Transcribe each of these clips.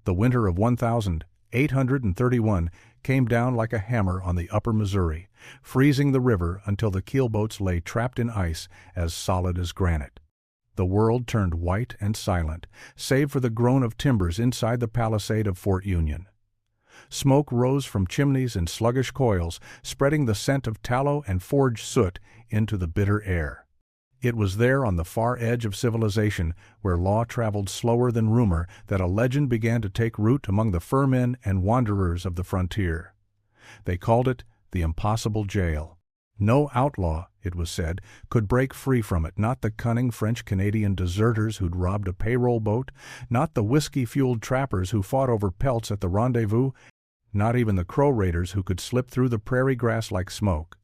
The winter of 1831 came down like a hammer on the upper Missouri, freezing the river until the keelboats lay trapped in ice as solid as granite. The world turned white and silent, save for the groan of timbers inside the palisade of Fort Union. Smoke rose from chimneys and sluggish coils, spreading the scent of tallow and forge soot into the bitter air. It was there on the far edge of civilization, where law traveled slower than rumor, that a legend began to take root among the furmen and wanderers of the frontier. They called it the impossible jail. No outlaw, it was said, could break free from it, not the cunning French-Canadian deserters who'd robbed a payroll boat, not the whiskey-fueled trappers who fought over pelts at the rendezvous, not even the crow raiders who could slip through the prairie grass like smoke.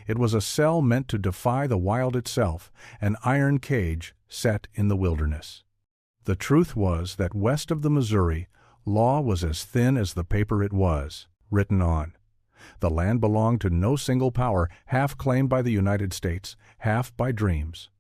It was a cell meant to defy the wild itself, an iron cage set in the wilderness. The truth was that west of the Missouri, law was as thin as the paper it was written on. The land belonged to no single power, half claimed by the United States, half by dreams.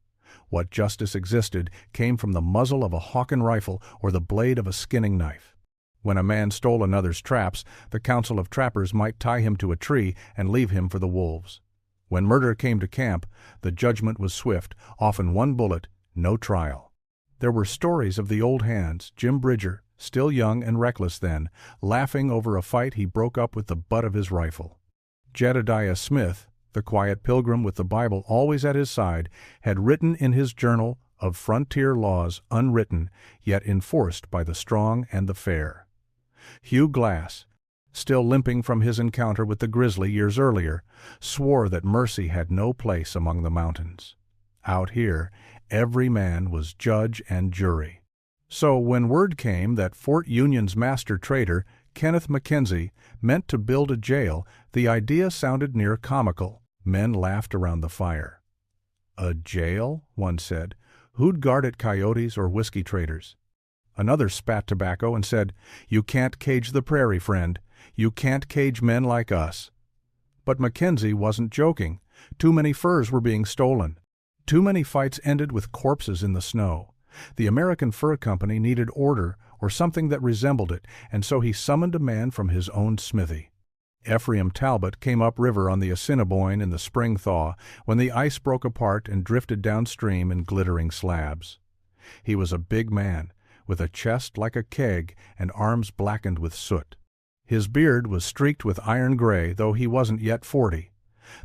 What justice existed came from the muzzle of a hawken rifle or the blade of a skinning knife. When a man stole another's traps, the council of trappers might tie him to a tree and leave him for the wolves. When murder came to camp, the judgment was swift, often one bullet, no trial. There were stories of the old hands, Jim Bridger, still young and reckless then, laughing over a fight he broke up with the butt of his rifle. Jedediah Smith, the quiet pilgrim with the Bible always at his side, had written in his journal of frontier laws unwritten, yet enforced by the strong and the fair. Hugh Glass, still limping from his encounter with the grizzly years earlier, swore that mercy had no place among the mountains. Out here, every man was judge and jury. So when word came that Fort Union's master trader, Kenneth Mackenzie, meant to build a jail, the idea sounded near comical. Men laughed around the fire. "A jail?" one said. "Who'd guard it, coyotes or whiskey traders?" Another spat tobacco and said, "You can't cage the prairie, friend. You can't cage men like us." But Mackenzie wasn't joking. Too many furs were being stolen. Too many fights ended with corpses in the snow. The American Fur Company needed order or something that resembled it, and so he summoned a man from his own smithy. Ephraim Talbot came upriver on the Assiniboine in the spring thaw, when the ice broke apart and drifted downstream in glittering slabs. He was a big man, with a chest like a keg and arms blackened with soot. His beard was streaked with iron gray, though he wasn't yet 40.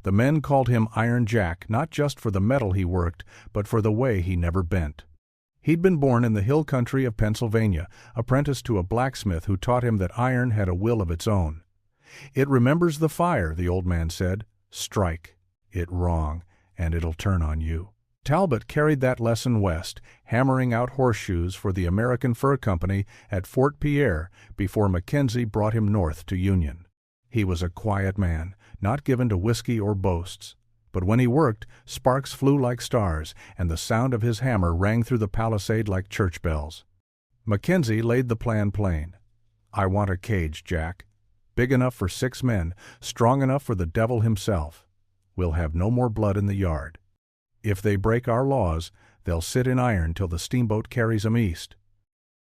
The men called him Iron Jack, not just for the metal he worked, but for the way he never bent. He'd been born in the hill country of Pennsylvania, apprenticed to a blacksmith who taught him that iron had a will of its own. "It remembers the fire," the old man said. "Strike it wrong, and it'll turn on you." Talbot carried that lesson west, hammering out horseshoes for the American Fur Company at Fort Pierre before Mackenzie brought him north to Union. He was a quiet man, not given to whiskey or boasts. But when he worked, sparks flew like stars, and the sound of his hammer rang through the palisade like church bells. Mackenzie laid the plan plain. "I want a cage, Jack. Big enough for 6 men, strong enough for the devil himself. We'll have no more blood in the yard. If they break our laws, they'll sit in iron till the steamboat carries 'em east."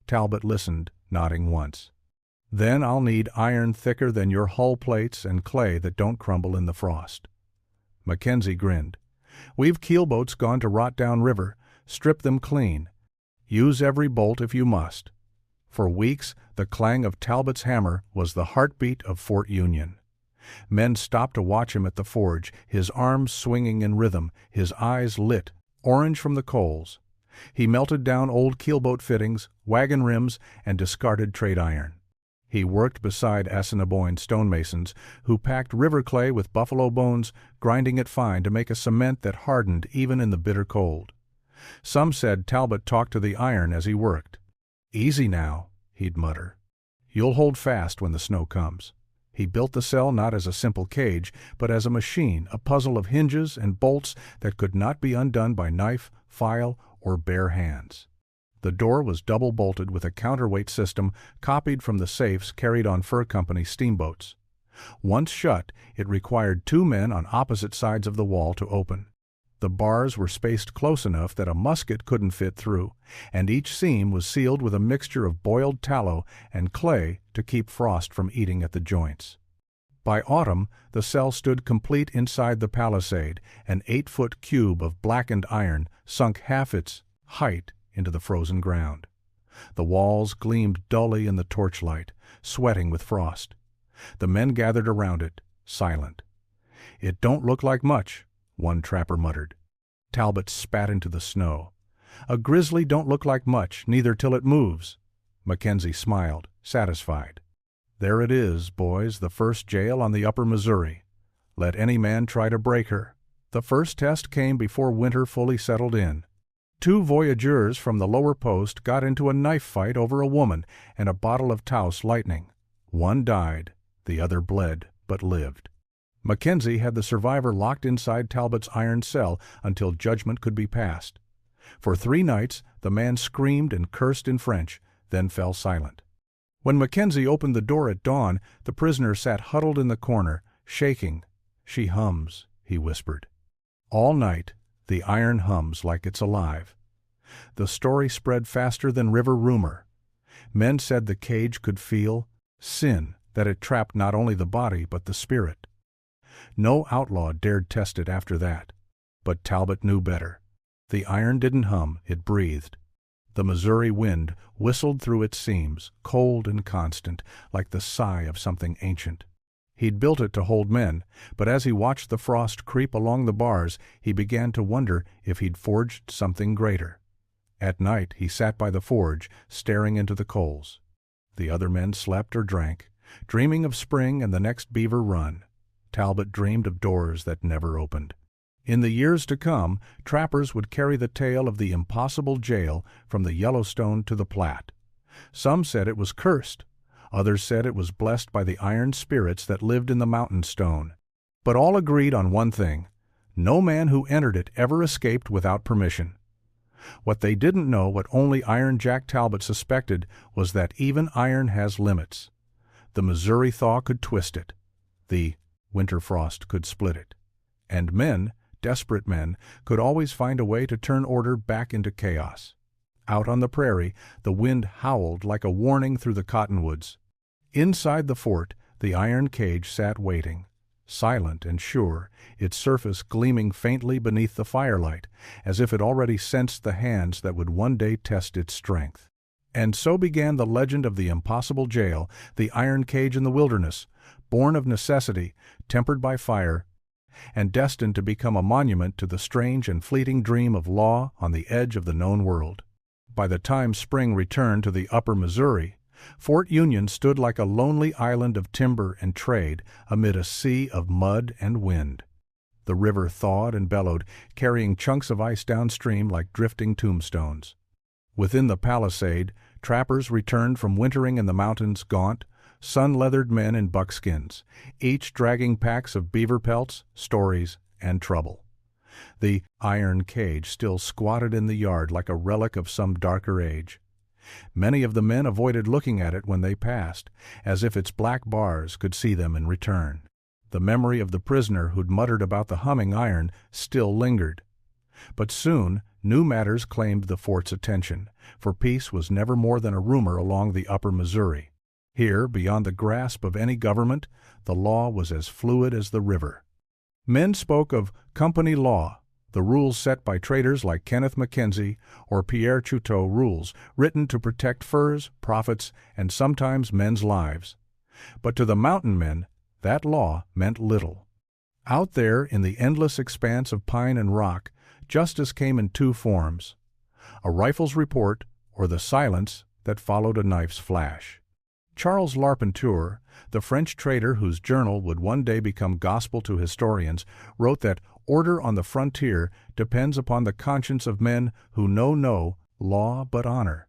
Talbot listened, nodding once. "Then I'll need iron thicker than your hull plates and clay that don't crumble in the frost." Mackenzie grinned. "We've keelboats gone to rot down river. Strip them clean. Use every bolt if you must." For weeks, the clang of Talbot's hammer was the heartbeat of Fort Union. Men stopped to watch him at the forge, his arms swinging in rhythm, his eyes lit, orange from the coals. He melted down old keelboat fittings, wagon rims, and discarded trade iron. He worked beside Assiniboine stonemasons, who packed river clay with buffalo bones, grinding it fine to make a cement that hardened even in the bitter cold. Some said Talbot talked to the iron as he worked. "Easy now," he'd mutter. "You'll hold fast when the snow comes." He built the cell not as a simple cage, but as a machine, a puzzle of hinges and bolts that could not be undone by knife, file, or bare hands. The door was double-bolted with a counterweight system copied from the safes carried on Fur Company steamboats. Once shut, it required 2 men on opposite sides of the wall to open. The bars were spaced close enough that a musket couldn't fit through, and each seam was sealed with a mixture of boiled tallow and clay to keep frost from eating at the joints. By autumn, the cell stood complete inside the palisade, an 8-foot cube of blackened iron sunk half its height into the frozen ground. The walls gleamed dully in the torchlight, sweating with frost. The men gathered around it, silent. "It don't look like much," one trapper muttered. Talbot spat into the snow. "A grizzly don't look like much, neither till it moves." Mackenzie smiled, satisfied. "There it is, boys, the first jail on the upper Missouri. Let any man try to break her." The first test came before winter fully settled in. 2 voyageurs from the lower post got into a knife fight over a woman and a bottle of Taos lightning. One died, the other bled, but lived. Mackenzie had the survivor locked inside Talbot's iron cell until judgment could be passed. For 3 nights the man screamed and cursed in French, then fell silent. When Mackenzie opened the door at dawn, the prisoner sat huddled in the corner, shaking. "She hums," he whispered. All night the iron hums like it's alive. The story spread faster than river rumor. Men said the cage could feel sin, that it trapped not only the body but the spirit. No outlaw dared test it after that. But Talbot knew better. The iron didn't hum, it breathed. The Missouri wind whistled through its seams, cold and constant, like the sigh of something ancient. He'd built it to hold men, but as he watched the frost creep along the bars, he began to wonder if he'd forged something greater. At night he sat by the forge, staring into the coals. The other men slept or drank, dreaming of spring and the next beaver run. Talbot dreamed of doors that never opened. In the years to come, trappers would carry the tale of the impossible jail from the Yellowstone to the Platte. Some said it was cursed. Others said it was blessed by the iron spirits that lived in the mountain stone. But all agreed on one thing: no man who entered it ever escaped without permission. What they didn't know, what only Iron Jack Talbot suspected, was that even iron has limits. The Missouri thaw could twist it. The winter frost could split it. And men, desperate men, could always find a way to turn order back into chaos. Out on the prairie, the wind howled like a warning through the cottonwoods. Inside the fort, the iron cage sat waiting, silent and sure, its surface gleaming faintly beneath the firelight, as if it already sensed the hands that would one day test its strength. And so began the legend of the impossible jail, the iron cage in the wilderness, born of necessity, tempered by fire, and destined to become a monument to the strange and fleeting dream of law on the edge of the known world. By the time spring returned to the upper Missouri, Fort Union stood like a lonely island of timber and trade amid a sea of mud and wind. The river thawed and bellowed, carrying chunks of ice downstream like drifting tombstones. Within the palisade, trappers returned from wintering in the mountains, gaunt, sun-leathered men in buckskins, each dragging packs of beaver pelts, stories, and trouble. The iron cage still squatted in the yard like a relic of some darker age. Many of the men avoided looking at it when they passed, as if its black bars could see them in return. The memory of the prisoner who'd muttered about the humming iron still lingered. But soon new matters claimed the fort's attention, for peace was never more than a rumor along the upper Missouri. Here, beyond the grasp of any government, the law was as fluid as the river. Men spoke of company law, the rules set by traders like Kenneth Mackenzie or Pierre Chouteau, rules written to protect furs, profits, and sometimes men's lives. But to the mountain men, that law meant little. Out there in the endless expanse of pine and rock, justice came in 2 forms: a rifle's report or the silence that followed a knife's flash. Charles Larpenteur, the French trader whose journal would one day become gospel to historians, wrote that order on the frontier depends upon the conscience of men who know no law but honor.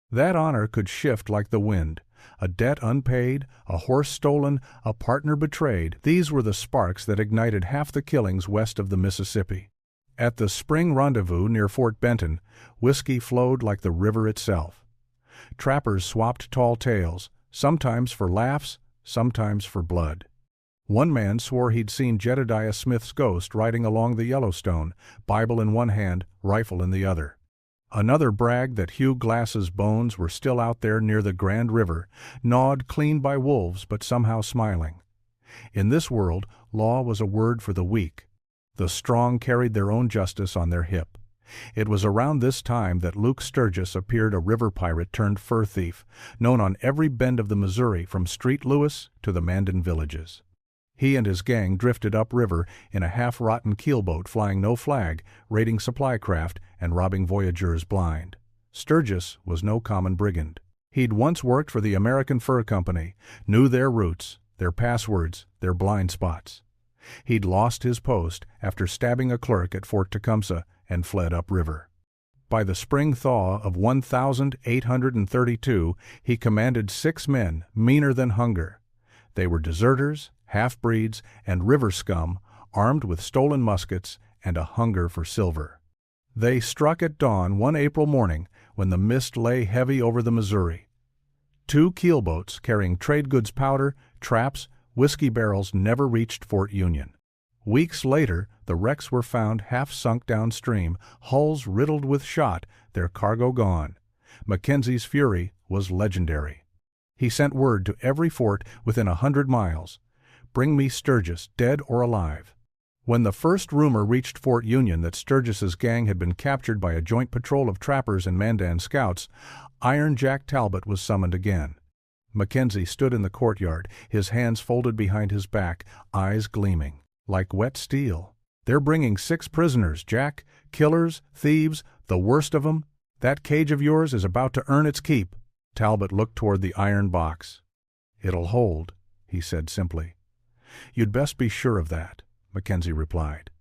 That honor could shift like the wind. A debt unpaid, a horse stolen, a partner betrayed, these were the sparks that ignited half the killings west of the Mississippi. At the spring rendezvous near Fort Benton, whiskey flowed like the river itself. Trappers swapped tall tales, sometimes for laughs, sometimes for blood. One man swore he'd seen Jedediah Smith's ghost riding along the Yellowstone, Bible in one hand, rifle in the other. Another bragged that Hugh Glass's bones were still out there near the Grand River, gnawed clean by wolves but somehow smiling. In this world, law was a word for the weak. The strong carried their own justice on their hip. It was around this time that Luke Sturgis appeared, a river pirate turned fur thief, known on every bend of the Missouri from Street Louis to the Mandan villages. He and his gang drifted upriver in a half-rotten keelboat flying no flag, raiding supply craft and robbing voyageurs blind. Sturgis was no common brigand. He'd once worked for the American Fur Company, knew their routes, their passwords, their blind spots. He'd lost his post after stabbing a clerk at Fort Tecumseh and fled upriver. By the spring thaw of 1832, he commanded 6 men meaner than hunger. They were deserters, half-breeds, and river scum, armed with stolen muskets and a hunger for silver. They struck at dawn one April morning when the mist lay heavy over the Missouri. 2 keelboats carrying trade goods powder, traps, whiskey barrels never reached Fort Union. Weeks later, the wrecks were found half sunk downstream, hulls riddled with shot, their cargo gone. Mackenzie's fury was legendary. He sent word to every fort within 100 miles, "Bring me Sturgis, dead or alive." When the first rumor reached Fort Union that Sturgis's gang had been captured by a joint patrol of trappers and Mandan scouts, Iron Jack Talbot was summoned again. Mackenzie stood in the courtyard, his hands folded behind his back, eyes gleaming like wet steel. "They're bringing 6 prisoners, Jack. Killers, thieves, the worst of 'em. That cage of yours is about to earn its keep." Talbot looked toward the iron box. "It'll hold," he said simply. "You'd best be sure of that," Mackenzie replied.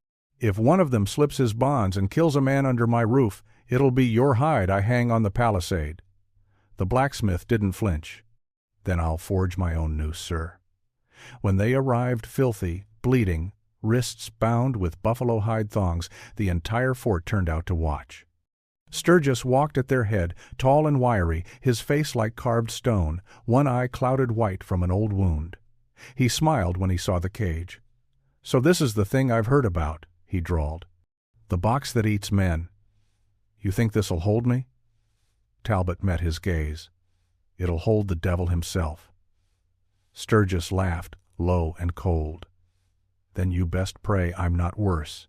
"If one of them slips his bonds and kills a man under my roof, it'll be your hide I hang on the palisade." The blacksmith didn't flinch. "Then I'll forge my own noose, sir." When they arrived, filthy, bleeding, wrists bound with buffalo hide thongs, the entire fort turned out to watch. Sturgis walked at their head, tall and wiry, his face like carved stone, one eye clouded white from an old wound. He smiled when he saw the cage. "So this is the thing I've heard about," he drawled. "The box that eats men. You think this'll hold me?" Talbot met his gaze. "It'll hold the devil himself." Sturgis laughed, low and cold. "Then you best pray I'm not worse."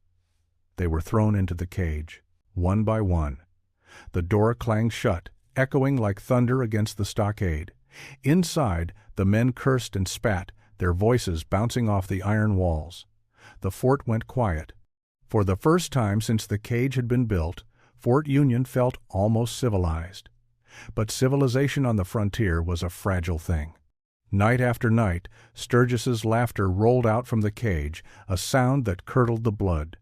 They were thrown into the cage, one by one. The door clanged shut, echoing like thunder against the stockade. Inside, the men cursed and spat, their voices bouncing off the iron walls. The fort went quiet. For the first time since the cage had been built, Fort Union felt almost civilized. But civilization on the frontier was a fragile thing. Night after night, Sturgis's laughter rolled out from the cage, a sound that curdled the blood.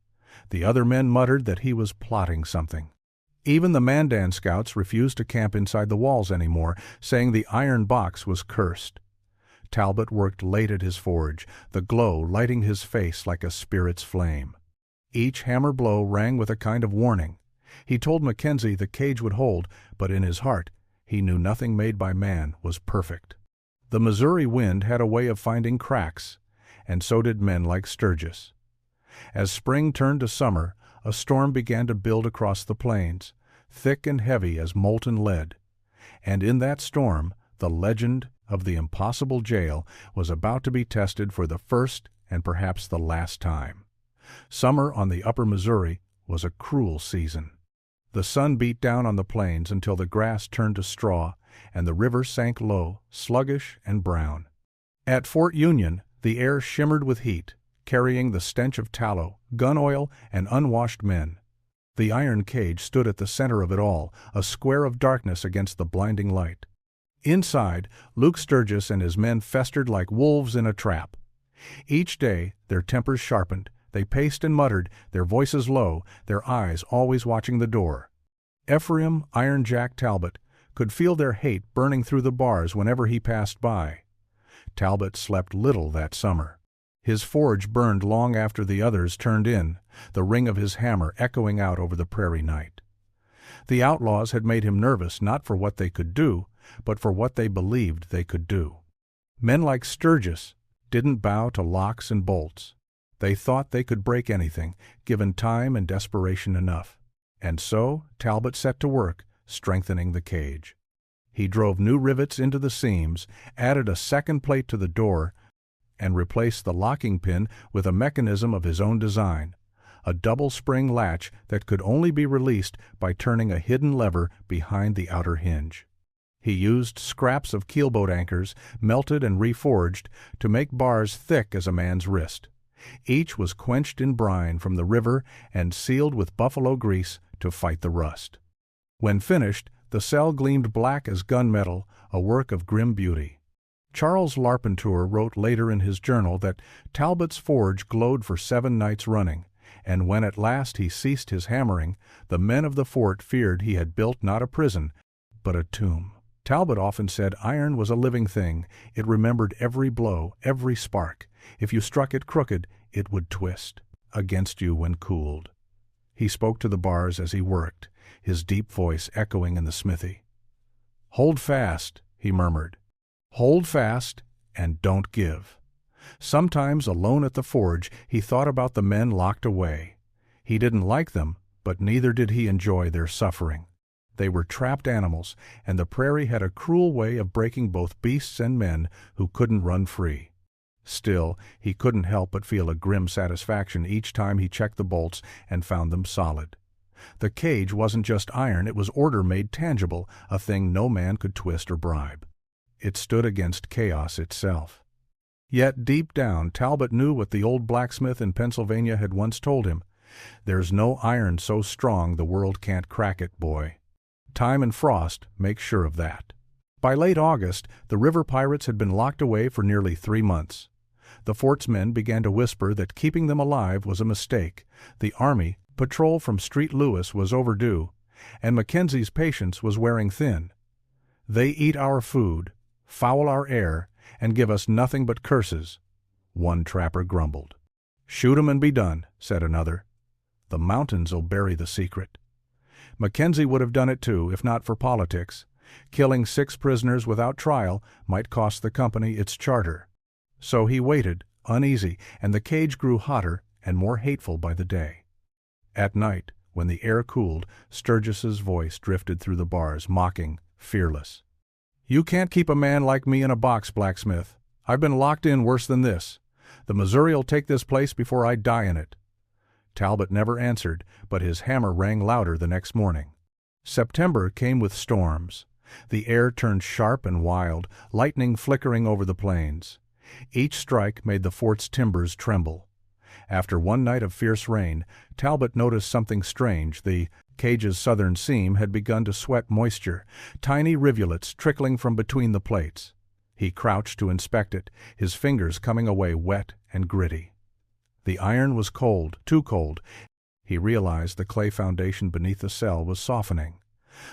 The other men muttered that he was plotting something. Even the Mandan scouts refused to camp inside the walls anymore, saying the iron box was cursed. Talbot worked late at his forge, the glow lighting his face like a spirit's flame. Each hammer blow rang with a kind of warning. He told Mackenzie the cage would hold, but in his heart he knew nothing made by man was perfect. The Missouri wind had a way of finding cracks, and so did men like Sturgis. As spring turned to summer, a storm began to build across the plains, thick and heavy as molten lead. And in that storm, the legend of the impossible jail was about to be tested for the first and perhaps the last time. Summer on the upper Missouri was a cruel season. The sun beat down on the plains until the grass turned to straw, and the river sank low, sluggish and brown. At Fort Union, the air shimmered with heat, carrying the stench of tallow, gun oil, and unwashed men. The iron cage stood at the center of it all, a square of darkness against the blinding light. Inside, Luke Sturgis and his men festered like wolves in a trap. Each day, their tempers sharpened, they paced and muttered, their voices low, their eyes always watching the door. Ephraim Iron Jack Talbot could feel their hate burning through the bars whenever he passed by. Talbot slept little that summer. His forge burned long after the others turned in, the ring of his hammer echoing out over the prairie night. The outlaws had made him nervous not for what they could do, but for what they believed they could do. Men like Sturgis, didn't bow to locks and bolts. They thought they could break anything, given time and desperation enough. And so Talbot set to work, strengthening the cage. He drove new rivets into the seams, added a second plate to the door, and replaced the locking pin with a mechanism of his own design, a double spring latch that could only be released by turning a hidden lever behind the outer hinge. He used scraps of keelboat anchors, melted and reforged, to make bars thick as a man's wrist. Each was quenched in brine from the river and sealed with buffalo grease to fight the rust. When finished, the cell gleamed black as gunmetal, a work of grim beauty. Charles Larpenteur wrote later in his journal that Talbot's forge glowed for 7 nights running, and when at last he ceased his hammering, the men of the fort feared he had built not a prison, but a tomb. Talbot often said iron was a living thing. It remembered every blow, every spark. If you struck it crooked, it would twist against you when cooled. He spoke to the bars as he worked, his deep voice echoing in the smithy. "Hold fast," he murmured. "Hold fast and don't give." Sometimes, alone at the forge, he thought about the men locked away. He didn't like them, but neither did he enjoy their suffering. They were trapped animals, and the prairie had a cruel way of breaking both beasts and men who couldn't run free. Still, he couldn't help but feel a grim satisfaction each time he checked the bolts and found them solid. The cage wasn't just iron, it was order made tangible, a thing no man could twist or bribe. It stood against chaos itself. Yet deep down, Talbot knew what the old blacksmith in Pennsylvania had once told him. "There's no iron so strong the world can't crack it, boy." Time and frost make sure of that. By late August, the river pirates had been locked away for nearly 3 months. The fort's men began to whisper that keeping them alive was a mistake. The army patrol from Street Lewis was overdue, and Mackenzie's patience was wearing thin. "They eat our food, foul our air, and give us nothing but curses," one trapper grumbled. "Shoot 'em and be done," said another. "The mountains'll bury the secret." Mackenzie would have done it too, if not for politics. Killing 6 prisoners without trial might cost the company its charter. So he waited, uneasy, and the cage grew hotter and more hateful by the day. At night, when the air cooled, Sturgis's voice drifted through the bars, mocking, fearless. "You can't keep a man like me in a box, blacksmith. I've been locked in worse than this. The Missouri'll take this place before I die in it." Talbot never answered, but his hammer rang louder the next morning. September came with storms. The air turned sharp and wild, lightning flickering over the plains. Each strike made the fort's timbers tremble. After one night of fierce rain, Talbot noticed something strange. The cage's southern seam had begun to sweat moisture, tiny rivulets trickling from between the plates. He crouched to inspect it, his fingers coming away wet and gritty. The iron was cold, too cold. He realized the clay foundation beneath the cell was softening.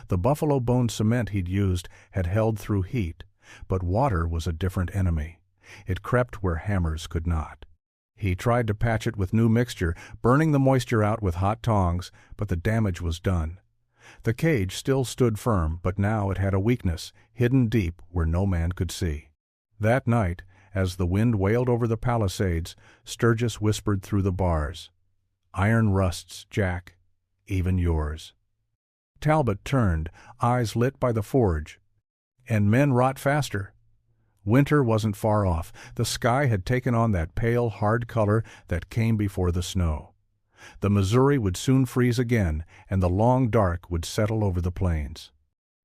The buffalo bone cement he'd used had held through heat, but water was a different enemy. It crept where hammers could not. He tried to patch it with new mixture, burning the moisture out with hot tongs, but the damage was done. The cage still stood firm, but now it had a weakness, hidden deep where no man could see. That night, as the wind wailed over the palisades, Sturgis whispered through the bars, "Iron rusts, Jack, even yours." Talbot turned, eyes lit by the forge. And men rot faster. Winter wasn't far off. The sky had taken on that pale, hard color that came before the snow. The Missouri would soon freeze again, and the long dark would settle over the plains.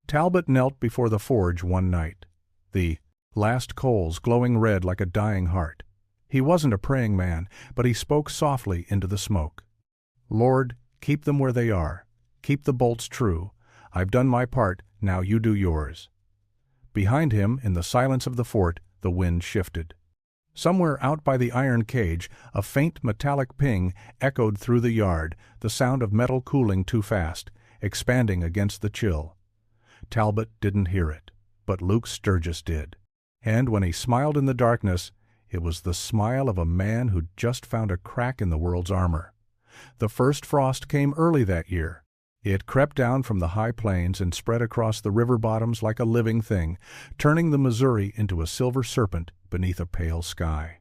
Talbot knelt before the forge one night, the last coals glowing red like a dying heart. He wasn't a praying man, but he spoke softly into the smoke. "Lord, keep them where they are. Keep the bolts true. I've done my part, now you do yours." Behind him, in the silence of the fort, the wind shifted. Somewhere out by the iron cage, a faint metallic ping echoed through the yard, the sound of metal cooling too fast, expanding against the chill. Talbot didn't hear it, but Luke Sturgis did. And when he smiled in the darkness, it was the smile of a man who'd just found a crack in the world's armor. The first frost came early that year. It crept down from the high plains and spread across the river bottoms like a living thing, turning the Missouri into a silver serpent beneath a pale sky.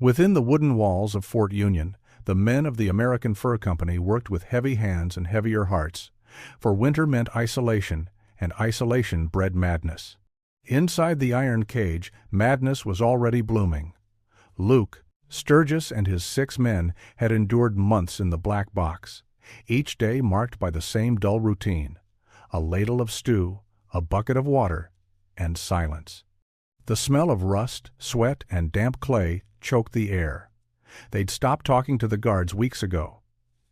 Within the wooden walls of Fort Union, the men of the American Fur Company worked with heavy hands and heavier hearts, for winter meant isolation, and isolation bred madness. Inside the iron cage, madness was already blooming. Luke, Sturgis, and his 6 men had endured months in the black box, each day marked by the same dull routine: a ladle of stew, a bucket of water, and silence. The smell of rust, sweat, and damp clay choked the air. They'd stopped talking to the guards weeks ago.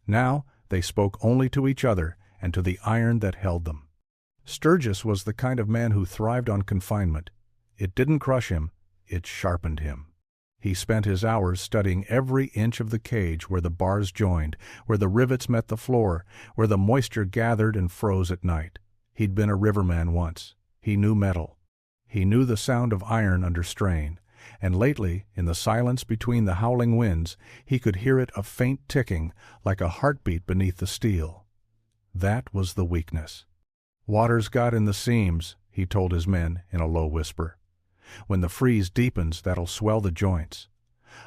Now they spoke only to each other and to the iron that held them. Sturgis was the kind of man who thrived on confinement. It didn't crush him, it sharpened him. He spent his hours studying every inch of the cage, where the bars joined, where the rivets met the floor, where the moisture gathered and froze at night. He'd been a riverman once. He knew metal. He knew the sound of iron under strain, and lately, in the silence between the howling winds, he could hear it a faint ticking, like a heartbeat beneath the steel. That was the weakness. "Water's got in the seams," he told his men in a low whisper. "When the freeze deepens, that'll swell the joints.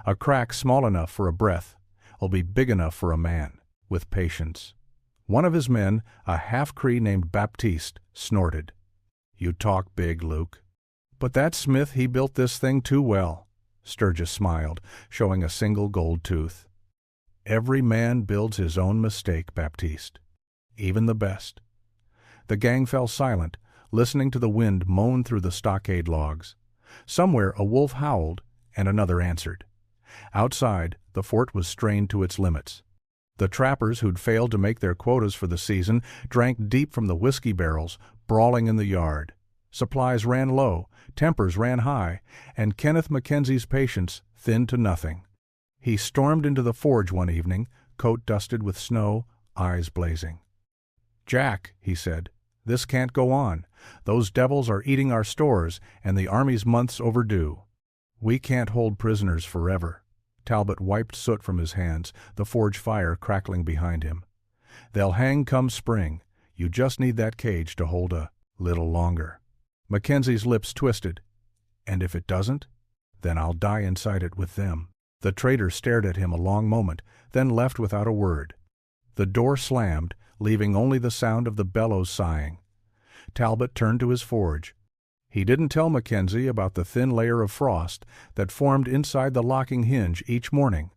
A crack small enough for a breath will be big enough for a man, with patience." One of his men, a half-Cree named Baptiste, snorted. "You talk big, Luke." "But that smith, he built this thing too well." Sturgis smiled, showing a single gold tooth. "Every man builds his own mistake, Baptiste. Even the best." The gang fell silent, listening to the wind moan through the stockade logs. Somewhere a wolf howled, and another answered. Outside, the fort was strained to its limits. The trappers who'd failed to make their quotas for the season drank deep from the whiskey barrels, brawling in the yard. Supplies ran low, tempers ran high, and Kenneth Mackenzie's patience thinned to nothing. He stormed into the forge one evening, coat dusted with snow, eyes blazing. "Jack," he said, "this can't go on. Those devils are eating our stores, and the army's months overdue. We can't hold prisoners forever." Talbot wiped soot from his hands, the forge fire crackling behind him. "They'll hang come spring. You just need that cage to hold a little longer." Mackenzie's lips twisted. "And if it doesn't? Then I'll die inside it with them." The trader stared at him a long moment, then left without a word. The door slammed, leaving only the sound of the bellows sighing. Talbot turned to his forge. He didn't tell Mackenzie about the thin layer of frost that formed inside the locking hinge each morning,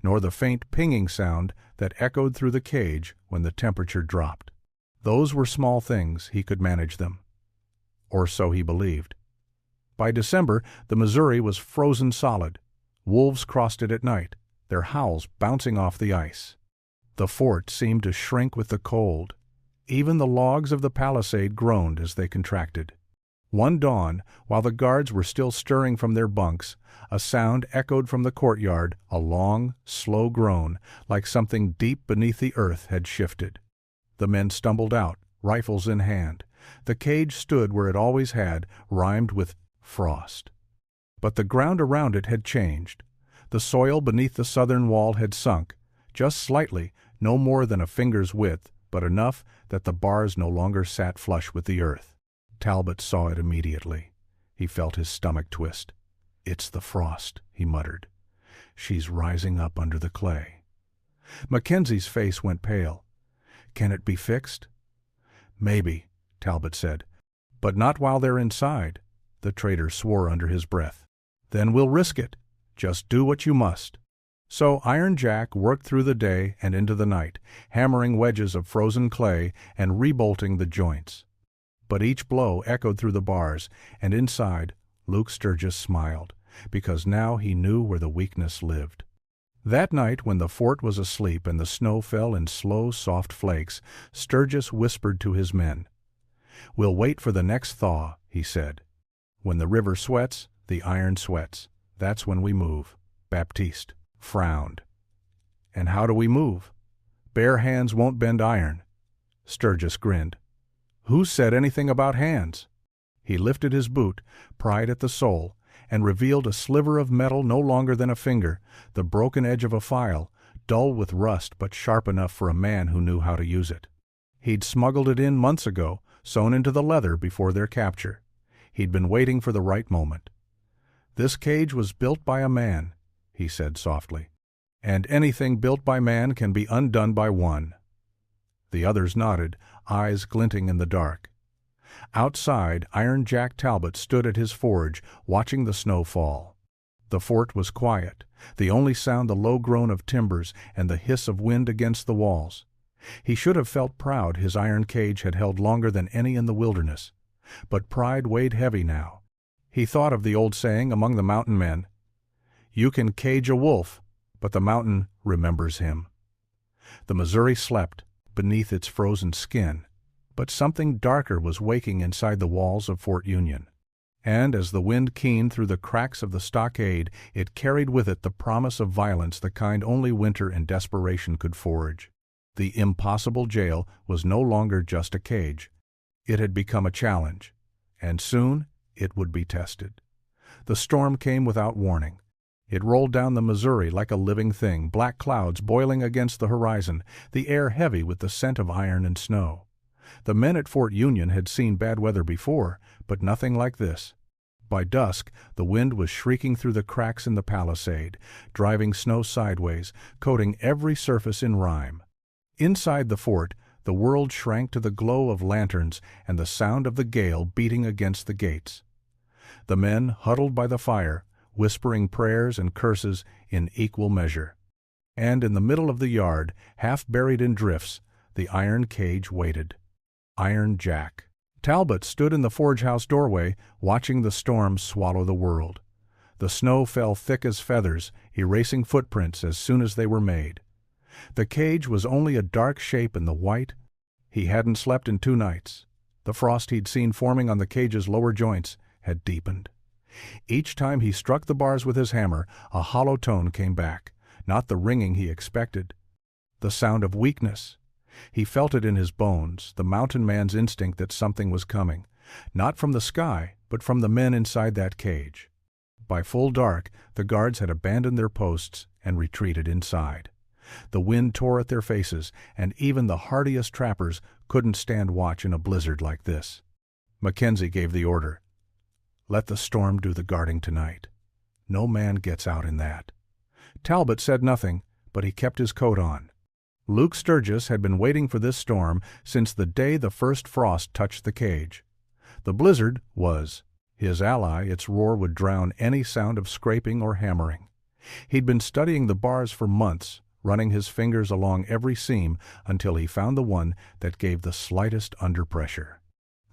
nor the faint pinging sound that echoed through the cage when the temperature dropped. Those were small things, he could manage them. Or so he believed. By December, the Missouri was frozen solid. Wolves crossed it at night, their howls bouncing off the ice. The fort seemed to shrink with the cold. Even the logs of the palisade groaned as they contracted. One dawn, while the guards were still stirring from their bunks, a sound echoed from the courtyard, a long, slow groan, like something deep beneath the earth had shifted. The men stumbled out, rifles in hand. The cage stood where it always had, rimed with frost. But the ground around it had changed. The soil beneath the southern wall had sunk, just slightly, no more than a finger's width, but enough that the bars no longer sat flush with the earth. Talbot saw it immediately. He felt his stomach twist. "It's the frost," he muttered. "She's rising up under the clay." Mackenzie's face went pale. "Can it be fixed?" "Maybe," Talbot said. "But not while they're inside." The trader swore under his breath. "Then we'll risk it. Just do what you must." So Iron Jack worked through the day and into the night, hammering wedges of frozen clay and rebolting the joints. But each blow echoed through the bars, and inside, Luke Sturgis smiled, because now he knew where the weakness lived. That night, when the fort was asleep and the snow fell in slow, soft flakes, Sturgis whispered to his men. "We'll wait for the next thaw," he said. "When the river sweats, the iron sweats. That's when we move." Baptiste frowned. "And how do we move? Bare hands won't bend iron." Sturgis grinned. "Who said anything about hands?" He lifted his boot, pried at the sole, and revealed a sliver of metal no longer than a finger, the broken edge of a file, dull with rust but sharp enough for a man who knew how to use it. He'd smuggled it in months ago, sewn into the leather before their capture. He'd been waiting for the right moment. This cage was built by a man. he said softly. "And anything built by man can be undone by one." The others nodded, eyes glinting in the dark. Outside, Iron Jack Talbot stood at his forge, watching the snow fall. The fort was quiet, the only sound the low groan of timbers and the hiss of wind against the walls. He should have felt proud his iron cage had held longer than any in the wilderness. But pride weighed heavy now. He thought of the old saying among the mountain men, "You can cage a wolf, but the mountain remembers him." The Missouri slept beneath its frozen skin, but something darker was waking inside the walls of Fort Union. And as the wind keened through the cracks of the stockade, it carried with it the promise of violence, the kind only winter and desperation could forge. The impossible jail was no longer just a cage. It had become a challenge, and soon it would be tested. The storm came without warning. It rolled down the Missouri like a living thing, black clouds boiling against the horizon, the air heavy with the scent of iron and snow. The men at Fort Union had seen bad weather before, but nothing like this. By dusk, the wind was shrieking through the cracks in the palisade, driving snow sideways, coating every surface in rime. Inside the fort, the world shrank to the glow of lanterns and the sound of the gale beating against the gates. The men huddled by the fire, whispering prayers and curses in equal measure. And in the middle of the yard, half buried in drifts, the iron cage waited. Iron Jack Talbot stood in the forge-house doorway, watching the storm swallow the world. The snow fell thick as feathers, erasing footprints as soon as they were made. The cage was only a dark shape in the white. He hadn't slept in 2 nights. The frost he'd seen forming on the cage's lower joints had deepened. Each time he struck the bars with his hammer, a hollow tone came back, not the ringing he expected. The sound of weakness. He felt it in his bones, the mountain man's instinct that something was coming, not from the sky, but from the men inside that cage. By full dark, the guards had abandoned their posts and retreated inside. The wind tore at their faces, and even the hardiest trappers couldn't stand watch in a blizzard like this. Mackenzie gave the order. "Let the storm do the guarding tonight. No man gets out in that." Talbot said nothing, but he kept his coat on. Luke Sturgis had been waiting for this storm since the day the first frost touched the cage. The blizzard was his ally. Its roar would drown any sound of scraping or hammering. He'd been studying the bars for months, running his fingers along every seam until he found the one that gave the slightest underpressure.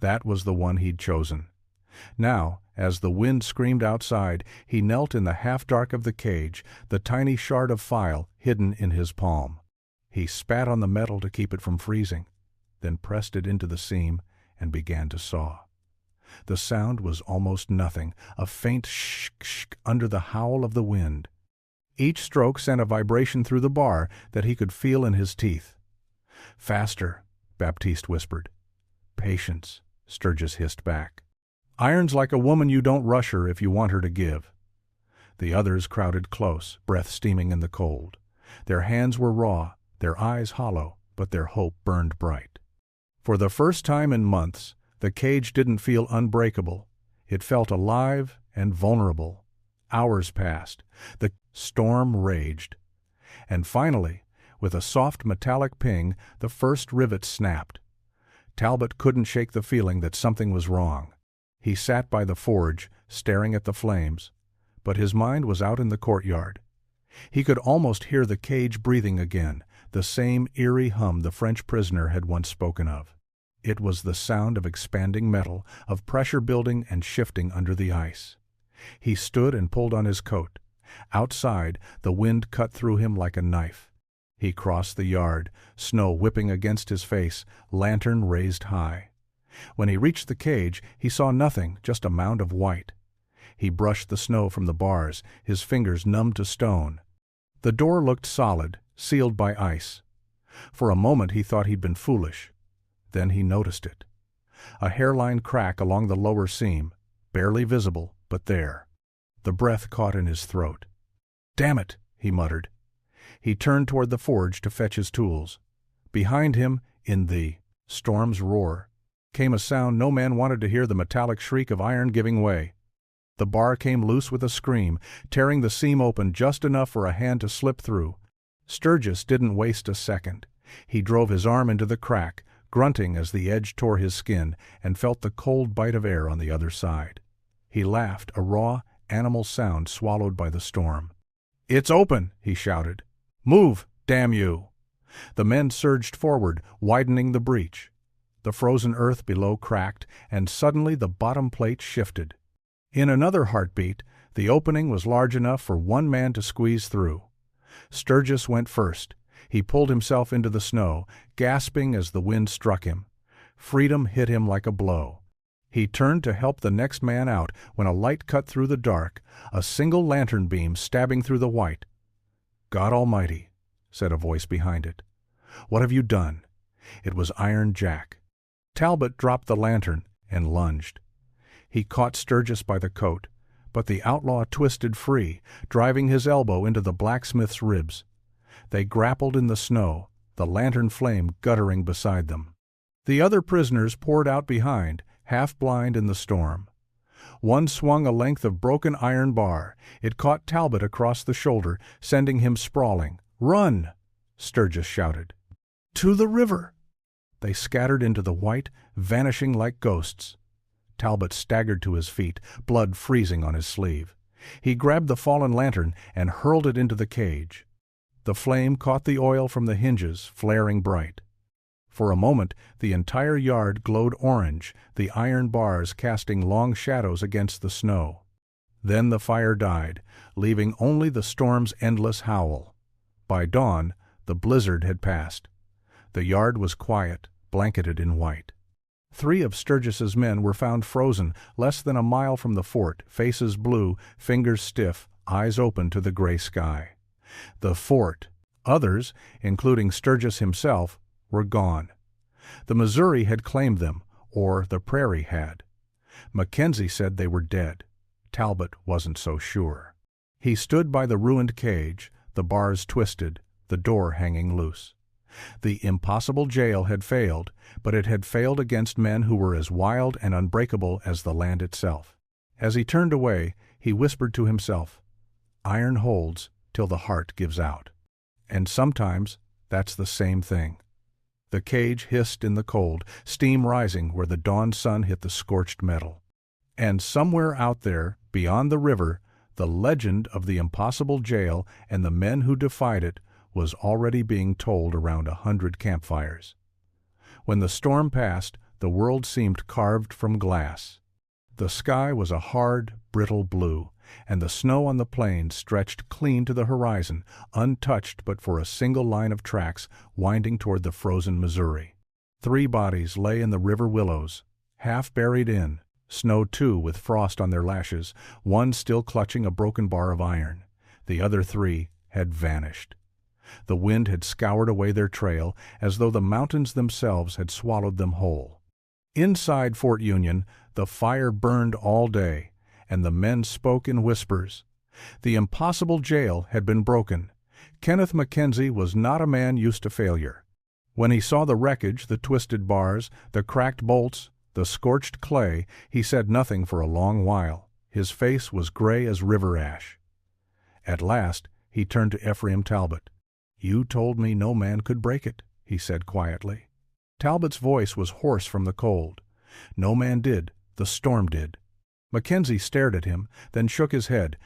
That was the one he'd chosen. Now, as the wind screamed outside, he knelt in the half-dark of the cage, the tiny shard of file hidden in his palm. He spat on the metal to keep it from freezing, then pressed it into the seam and began to saw. The sound was almost nothing, a faint shk under the howl of the wind. Each stroke sent a vibration through the bar that he could feel in his teeth. "Faster," Baptiste whispered. "Patience," Sturgis hissed back. "Iron's like a woman, you don't rush her if you want her to give." The others crowded close, breath steaming in the cold. Their hands were raw, their eyes hollow, but their hope burned bright. For the first time in months, the cage didn't feel unbreakable. It felt alive and vulnerable. Hours passed. The storm raged. And finally, with a soft metallic ping, the first rivet snapped. Talbot couldn't shake the feeling that something was wrong. He sat by the forge, staring at the flames, but his mind was out in the courtyard. He could almost hear the cage breathing again, the same eerie hum the French prisoner had once spoken of. It was the sound of expanding metal, of pressure building and shifting under the ice. He stood and pulled on his coat. Outside, the wind cut through him like a knife. He crossed the yard, snow whipping against his face, lantern raised high. When he reached the cage, he saw nothing, just a mound of white. He brushed the snow from the bars, his fingers numbed to stone. The door looked solid, sealed by ice. For a moment he thought he'd been foolish. Then he noticed it. A hairline crack along the lower seam, barely visible, but there. The breath caught in his throat. "Damn it," he muttered. He turned toward the forge to fetch his tools. Behind him, in the storm's roar, came a sound no man wanted to hear, the metallic shriek of iron giving way. The bar came loose with a scream, tearing the seam open just enough for a hand to slip through. Sturgis didn't waste a second. He drove his arm into the crack, grunting as the edge tore his skin, and felt the cold bite of air on the other side. He laughed, a raw, animal sound swallowed by the storm. "It's open!" he shouted. "Move, damn you!" The men surged forward, widening the breach. The frozen earth below cracked, and suddenly the bottom plate shifted. In another heartbeat, the opening was large enough for one man to squeeze through. Sturgis went first. He pulled himself into the snow, gasping as the wind struck him. Freedom hit him like a blow. He turned to help the next man out when a light cut through the dark, a single lantern beam stabbing through the white. "God Almighty," said a voice behind it. "What have you done?" It was Iron Jack. Talbot dropped the lantern and lunged. He caught Sturgis by the coat, but the outlaw twisted free, driving his elbow into the blacksmith's ribs. They grappled in the snow, the lantern flame guttering beside them. The other prisoners poured out behind, half blind in the storm. One swung a length of broken iron bar. It caught Talbot across the shoulder, sending him sprawling. "Run!" Sturgis shouted. "To the river!" They scattered into the white, vanishing like ghosts. Talbot staggered to his feet, blood freezing on his sleeve. He grabbed the fallen lantern and hurled it into the cage. The flame caught the oil from the hinges, flaring bright. For a moment, the entire yard glowed orange, the iron bars casting long shadows against the snow. Then the fire died, leaving only the storm's endless howl. By dawn, the blizzard had passed. The yard was quiet, blanketed in white. 3 of Sturgis's men were found frozen less than a mile from the fort, faces blue, fingers stiff, eyes open to the gray sky. The fort. Others, including Sturgis himself, were gone. The Missouri had claimed them, or the Prairie had. Mackenzie said they were dead. Talbot wasn't so sure. He stood by the ruined cage, the bars twisted, the door hanging loose. The impossible jail had failed, but it had failed against men who were as wild and unbreakable as the land itself. As he turned away, he whispered to himself, "Iron holds till the heart gives out." And sometimes that's the same thing. The cage hissed in the cold, steam rising where the dawn sun hit the scorched metal. And somewhere out there, beyond the river, the legend of the impossible jail and the men who defied it was already being told around 100 campfires. When the storm passed, the world seemed carved from glass. The sky was a hard, brittle blue, and the snow on the plains stretched clean to the horizon, untouched but for a single line of tracks winding toward the frozen Missouri. 3 bodies lay in the river willows, half buried in, snow too with frost on their lashes, one still clutching a broken bar of iron. The other 3 had vanished. The wind had scoured away their trail as though the mountains themselves had swallowed them whole. Inside Fort Union, the fire burned all day, and the men spoke in whispers. The impossible jail had been broken. Kenneth Mackenzie was not a man used to failure. When he saw the wreckage, the twisted bars, the cracked bolts, the scorched clay, he said nothing for a long while. His face was gray as river ash. At last, he turned to Ephraim Talbot. "You told me no man could break it," he said quietly. Talbot's voice was hoarse from the cold. "No man did. The storm did." Mackenzie stared at him, then shook his head.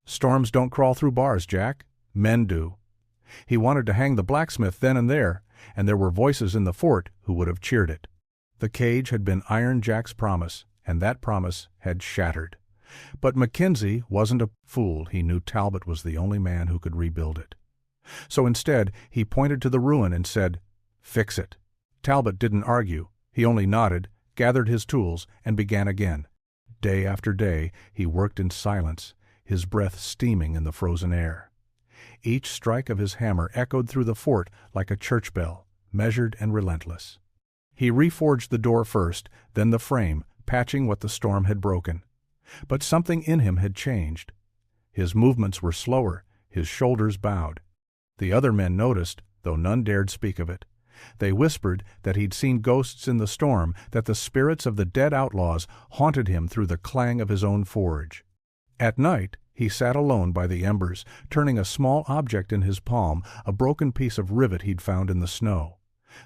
"Storms don't crawl through bars, Jack. Men do." He wanted to hang the blacksmith then and there, and there were voices in the fort who would have cheered it. The cage had been Iron Jack's promise, and that promise had shattered. But Mackenzie wasn't a fool. He knew Talbot was the only man who could rebuild it. So instead, he pointed to the ruin and said, "Fix it." Talbot didn't argue. He only nodded, gathered his tools, and began again. Day after day, he worked in silence, his breath steaming in the frozen air. Each strike of his hammer echoed through the fort like a church bell, measured and relentless. He reforged the door first, then the frame, patching what the storm had broken. But something in him had changed. His movements were slower, his shoulders bowed. The other men noticed, though none dared speak of it. They whispered that he'd seen ghosts in the storm, that the spirits of the dead outlaws haunted him through the clang of his own forge. At night, he sat alone by the embers, turning a small object in his palm, a broken piece of rivet he'd found in the snow.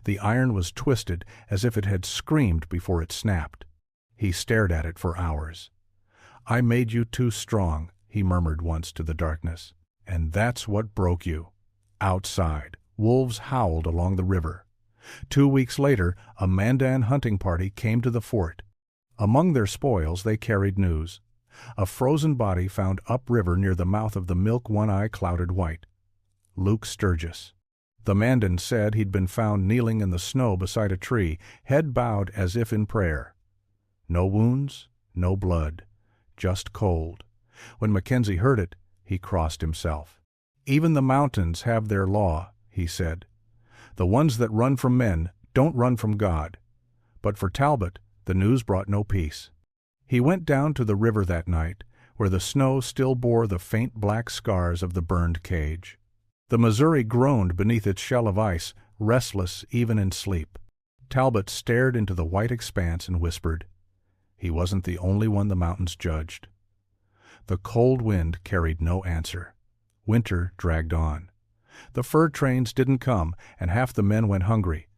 The iron was twisted as if it had screamed before it snapped. He stared at it for hours. "I made you too strong," he murmured once to the darkness. "And that's what broke you." Outside, wolves howled along the river. 2 weeks later, a Mandan hunting party came to the fort. Among their spoils they carried news. A frozen body found upriver near the mouth of the milk, one eye clouded white. Luke Sturgis. The Mandan said he'd been found kneeling in the snow beside a tree, head bowed as if in prayer. No wounds, no blood, just cold. When Mackenzie heard it, he crossed himself. "Even the mountains have their law," he said. "The ones that run from men don't run from God." But for Talbot, the news brought no peace. He went down to the river that night, where the snow still bore the faint black scars of the burned cage. The Missouri groaned beneath its shell of ice, restless even in sleep. Talbot stared into the white expanse and whispered. He wasn't the only one the mountains judged. The cold wind carried no answer. Winter dragged on. The fur trains didn't come, and half the men went hungry.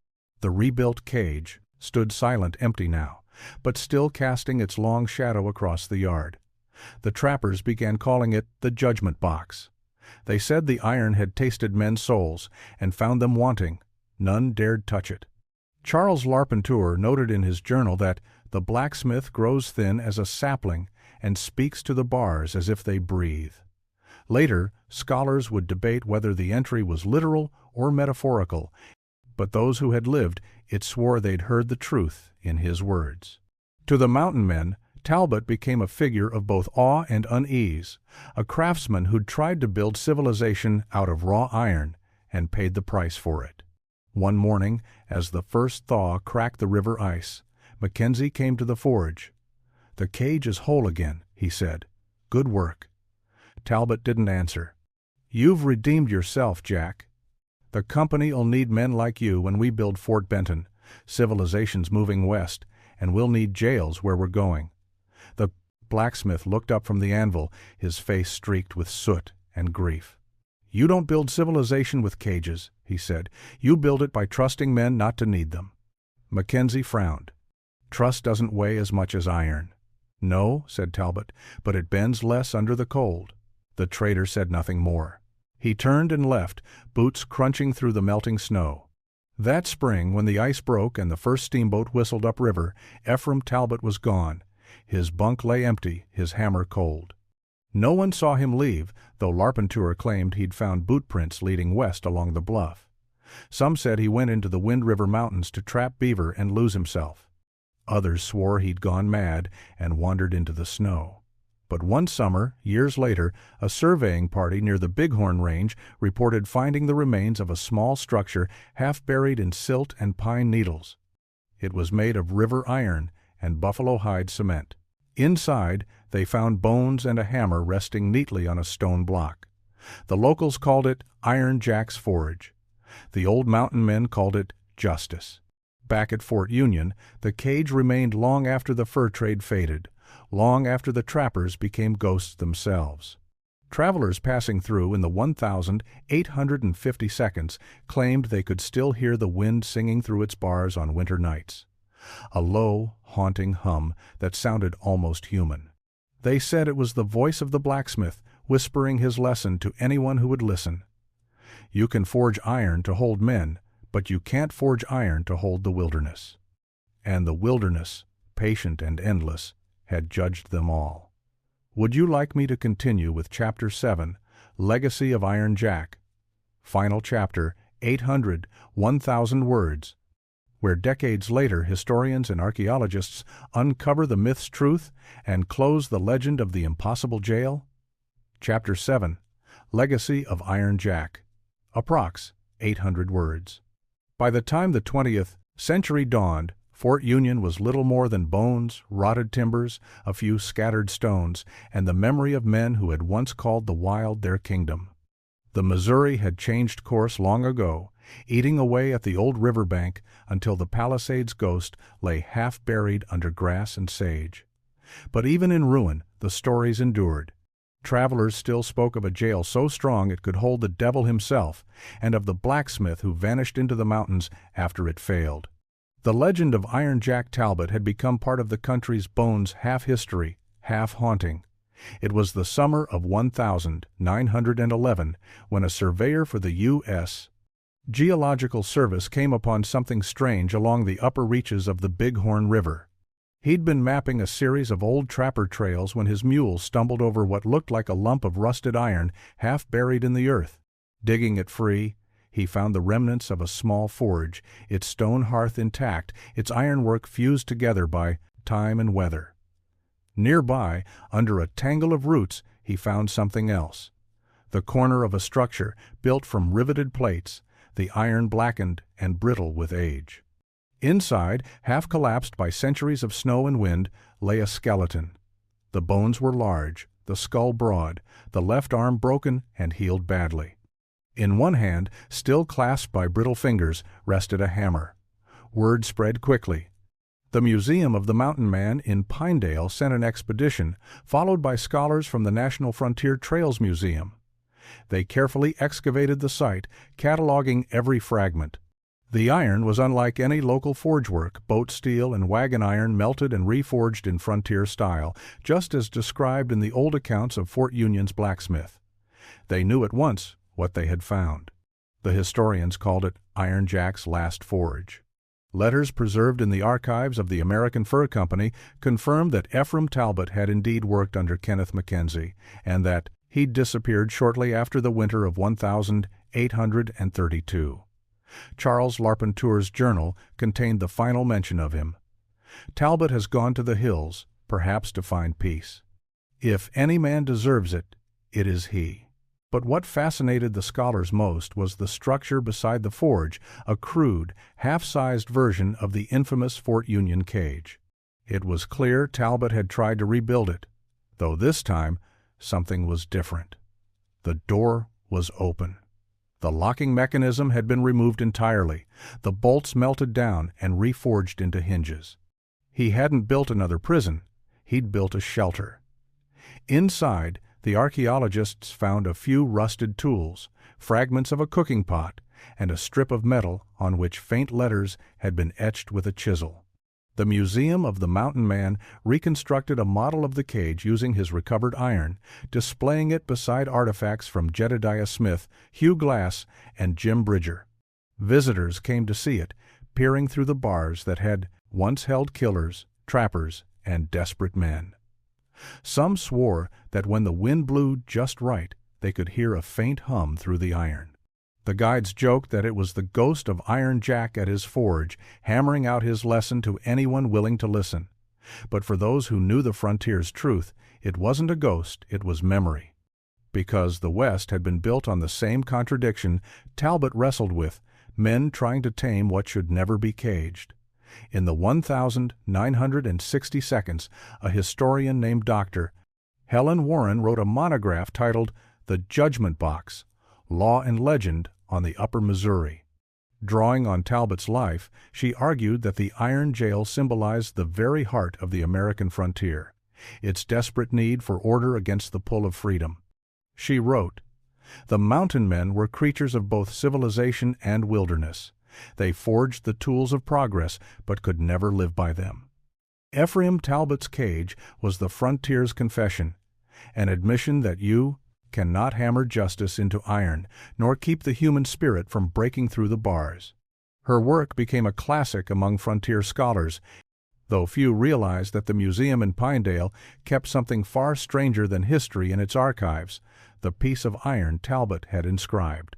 The rebuilt cage stood silent, empty now, but still casting its long shadow across the yard. The trappers began calling it the judgment box. They said the iron had tasted men's souls and found them wanting. None dared touch it. Charles Larpenteur noted in his journal that the blacksmith grows thin as a sapling and speaks to the bars as if they breathe. Later, scholars would debate whether the entry was literal or metaphorical, but those who had lived it swore they'd heard the truth in his words. To the mountain men, Talbot became a figure of both awe and unease, a craftsman who'd tried to build civilization out of raw iron and paid the price for it. One morning, as the first thaw cracked the river ice, Mackenzie came to the forge. "The cage is whole again," he said. "Good work." Talbot didn't answer. "You've redeemed yourself, Jack. The company'll need men like you when we build Fort Benton. Civilization's moving west, and we'll need jails where we're going." The blacksmith looked up from the anvil, his face streaked with soot and grief. "You don't build civilization with cages," he said. "You build it by trusting men not to need them." Mackenzie frowned. "Trust doesn't weigh as much as iron." "No," said Talbot, "but it bends less under the cold." The trader said nothing more. He turned and left, boots crunching through the melting snow. That spring, when the ice broke and the first steamboat whistled upriver, Ephraim Talbot was gone. His bunk lay empty, his hammer cold. No one saw him leave, though Larpenteur claimed he'd found boot prints leading west along the bluff. Some said he went into the Wind River Mountains to trap beaver and lose himself. Others swore he'd gone mad and wandered into the snow. But one summer, years later, a surveying party near the Bighorn Range reported finding the remains of a small structure half buried in silt and pine needles. It was made of river iron and buffalo hide cement. Inside, they found bones and a hammer resting neatly on a stone block. The locals called it Iron Jack's Forge. The old mountain men called it Justice. Back at Fort Union, the cage remained long after the fur trade faded, long after the trappers became ghosts themselves. Travelers passing through in the 1,850 seconds claimed they could still hear the wind singing through its bars on winter nights. A low, haunting hum that sounded almost human. They said it was the voice of the blacksmith whispering his lesson to anyone who would listen. You can forge iron to hold men, but you can't forge iron to hold the wilderness. And the wilderness, patient and endless, had judged them all. Would you like me to continue with Chapter 7, Legacy of Iron Jack? Final chapter, 800, 1,000 words, where decades later historians and archaeologists uncover the myth's truth and close the legend of the impossible jail? Chapter 7, Legacy of Iron Jack. Approx. 800 words. By the time the 20th century dawned, Fort Union was little more than bones, rotted timbers, a few scattered stones, and the memory of men who had once called the wild their kingdom. The Missouri had changed course long ago, eating away at the old riverbank until the Palisade's ghost lay half buried under grass and sage. But even in ruin, the stories endured. Travelers still spoke of a jail so strong it could hold the devil himself, and of the blacksmith who vanished into the mountains after it failed. The legend of Iron Jack Talbot had become part of the country's bones, half history, half haunting. It was the summer of 1911 when a surveyor for the U.S. Geological Service came upon something strange along the upper reaches of the Bighorn River. He'd been mapping a series of old trapper trails when his mule stumbled over what looked like a lump of rusted iron half buried in the earth. Digging it free, he found the remnants of a small forge, its stone hearth intact, its ironwork fused together by time and weather. Nearby, under a tangle of roots, he found something else. The corner of a structure built from riveted plates, the iron blackened and brittle with age. Inside, half collapsed by centuries of snow and wind, lay a skeleton. The bones were large, the skull broad, the left arm broken and healed badly. In one hand, still clasped by brittle fingers, rested a hammer. Word spread quickly. The Museum of the Mountain Man in Pinedale sent an expedition, followed by scholars from the National Frontier Trails Museum. They carefully excavated the site, cataloging every fragment. The iron was unlike any local forge work, boat steel and wagon iron melted and reforged in frontier style, just as described in the old accounts of Fort Union's blacksmith. They knew at once what they had found. The historians called it Iron Jack's last forge. Letters preserved in the archives of the American Fur Company confirmed that Ephraim Talbot had indeed worked under Kenneth Mackenzie, and that he'd disappeared shortly after the winter of 1832. Charles Larpenteur's journal contained the final mention of him. Talbot has gone to the hills, perhaps to find peace. If any man deserves it, it is he. But what fascinated the scholars most was the structure beside the forge, a crude, half-sized version of the infamous Fort Union cage. It was clear Talbot had tried to rebuild it, though this time something was different. The door was open. The locking mechanism had been removed entirely, the bolts melted down and reforged into hinges. He hadn't built another prison, he'd built a shelter. Inside, the archaeologists found a few rusted tools, fragments of a cooking pot, and a strip of metal on which faint letters had been etched with a chisel. The Museum of the Mountain Man reconstructed a model of the cage using his recovered iron, displaying it beside artifacts from Jedediah Smith, Hugh Glass, and Jim Bridger. Visitors came to see it, peering through the bars that had once held killers, trappers, and desperate men. Some swore that when the wind blew just right, they could hear a faint hum through the iron. The guides joked that it was the ghost of Iron Jack at his forge, hammering out his lesson to anyone willing to listen. But for those who knew the frontier's truth, it wasn't a ghost, it was memory. Because the West had been built on the same contradiction Talbot wrestled with, men trying to tame what should never be caged. In the 1,960 seconds, a historian named Dr. Helen Warren wrote a monograph titled The Judgment Box, Law and Legend on the Upper Missouri. Drawing on Talbot's life, she argued that the iron jail symbolized the very heart of the American frontier, its desperate need for order against the pull of freedom. She wrote, "The mountain men were creatures of both civilization and wilderness. They forged the tools of progress, but could never live by them." Ephraim Talbot's cage was the frontier's confession, an admission that you cannot hammer justice into iron, nor keep the human spirit from breaking through the bars. Her work became a classic among frontier scholars, though few realized that the museum in Pinedale kept something far stranger than history in its archives, the piece of iron Talbot had inscribed.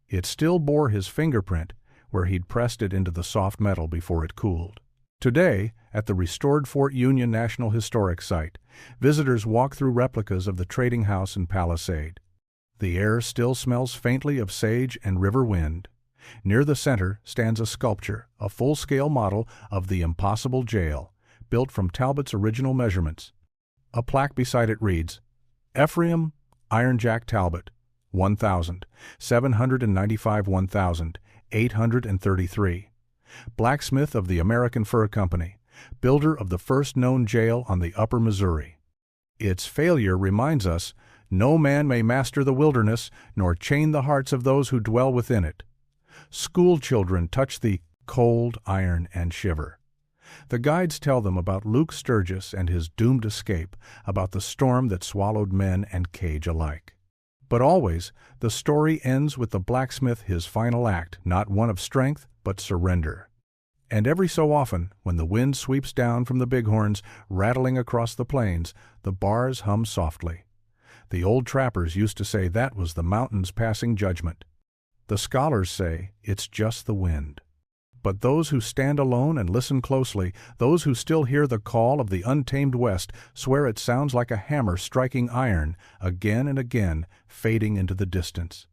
It still bore his fingerprint, where he'd pressed it into the soft metal before it cooled. Today, at the restored Fort Union National Historic Site, visitors walk through replicas of the trading house and palisade. The air still smells faintly of sage and river wind. Near the center stands a sculpture, a full-scale model of the impossible jail, built from Talbot's original measurements. A plaque beside it reads, Ephraim Iron Jack Talbot, 1,795–1,833. Blacksmith of the American Fur Company, builder of the first known jail on the Upper Missouri. Its failure reminds us No man may master the wilderness, nor chain the hearts of those who dwell within it. School children touch the cold iron and shiver. The guides tell them about Luke Sturgis and his doomed escape, about the storm that swallowed men and cage alike. But always, the story ends with the blacksmith his final act, not one of strength, but surrender. And every so often, when the wind sweeps down from the bighorns, rattling across the plains, the bars hum softly. The old trappers used to say that was the mountains passing judgment. The scholars say it's just the wind. But those who stand alone and listen closely, those who still hear the call of the untamed West, swear it sounds like a hammer striking iron, again and again, fading into the distance.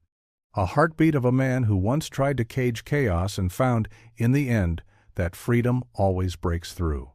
A heartbeat of a man who once tried to cage chaos and found, in the end, that freedom always breaks through.